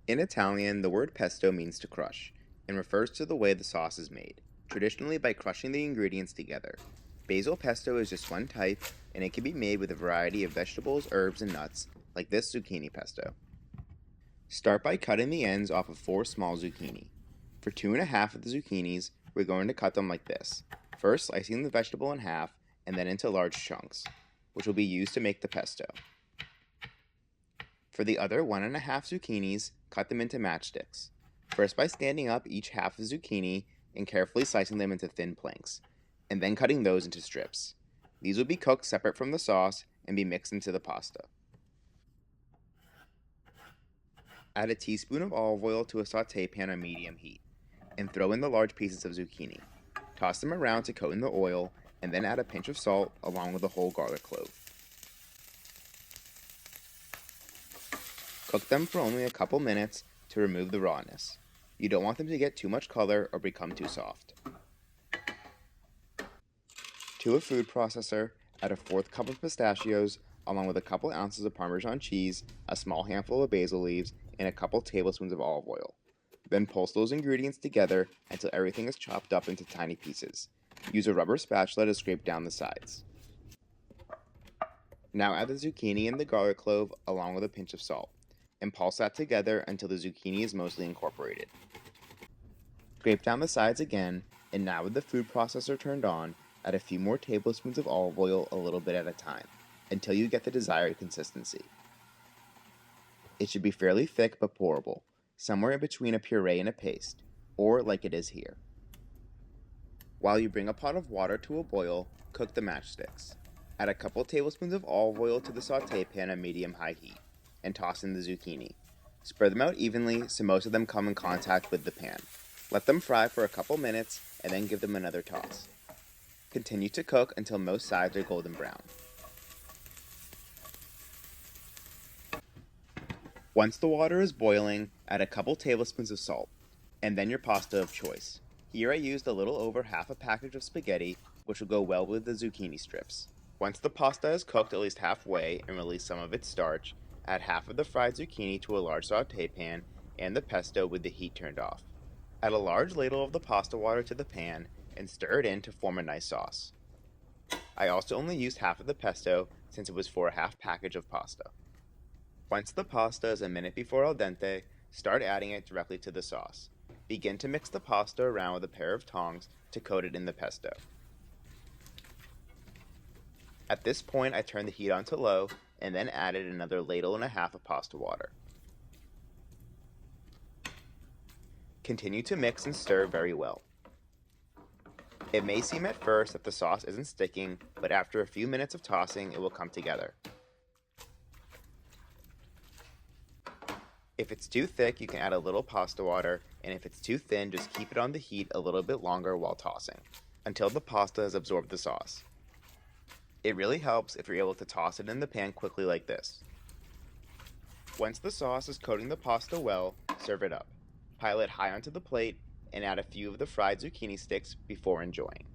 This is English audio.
In Italian, the word pesto means to crush and refers to the way the sauce is made, traditionally by crushing the ingredients together. Basil pesto is just one type, and it can be made with a variety of vegetables, herbs, and nuts, like this zucchini pesto. Start by cutting the ends off of 4 small zucchini. For 2½ of the zucchinis, we're going to cut them like this, first slicing the vegetable in half and then into large chunks, which will be used to make the pesto. For the other 1½ zucchinis, cut them into matchsticks, first by standing up each half of the zucchini and carefully slicing them into thin planks, and then cutting those into strips. These will be cooked separate from the sauce and be mixed into the pasta. Add a teaspoon of olive oil to a sauté pan on medium heat, and throw in the large pieces of zucchini. Toss them around to coat in the oil, and then add a pinch of salt along with a whole garlic clove. Cook them for only a couple minutes to remove the rawness. You don't want them to get too much color or become too soft. To a food processor, add a 1/4 cup of pistachios along with a couple ounces of Parmesan cheese, a small handful of basil leaves, and a couple tablespoons of olive oil. Then pulse those ingredients together until everything is chopped up into tiny pieces. Use a rubber spatula to scrape down the sides. Now add the zucchini and the garlic clove along with a pinch of salt, and pulse that together until the zucchini is mostly incorporated. Scrape down the sides again, and now with the food processor turned on, add a few more tablespoons of olive oil a little bit at a time, until you get the desired consistency. It should be fairly thick but pourable, somewhere in between a puree and a paste, or like it is here. While you bring a pot of water to a boil, cook the matchsticks. Add a couple tablespoons of olive oil to the sauté pan on medium-high heat, and toss in the zucchini. Spread them out evenly so most of them come in contact with the pan. Let them fry for a couple minutes and then give them another toss. Continue to cook until most sides are golden brown. Once the water is boiling, add a couple tablespoons of salt, and then your pasta of choice. Here I used a little over half a package of spaghetti, which will go well with the zucchini strips. Once the pasta is cooked at least halfway and release some of its starch, add half of the fried zucchini to a large sauté pan and the pesto with the heat turned off. Add a large ladle of the pasta water to the pan and stir it in to form a nice sauce. I also only used half of the pesto since it was for a half package of pasta. Once the pasta is a minute before al dente, start adding it directly to the sauce. Begin to mix the pasta around with a pair of tongs to coat it in the pesto. At this point, I turned the heat on to low and then added another ladle and a half of pasta water. Continue to mix and stir very well. It may seem at first that the sauce isn't sticking, but after a few minutes of tossing, it will come together. If it's too thick, you can add a little pasta water, and if it's too thin, just keep it on the heat a little bit longer while tossing, until the pasta has absorbed the sauce. It really helps if you're able to toss it in the pan quickly like this. Once the sauce is coating the pasta well, serve it up. Pile it high onto the plate, and add a few of the fried zucchini sticks before enjoying.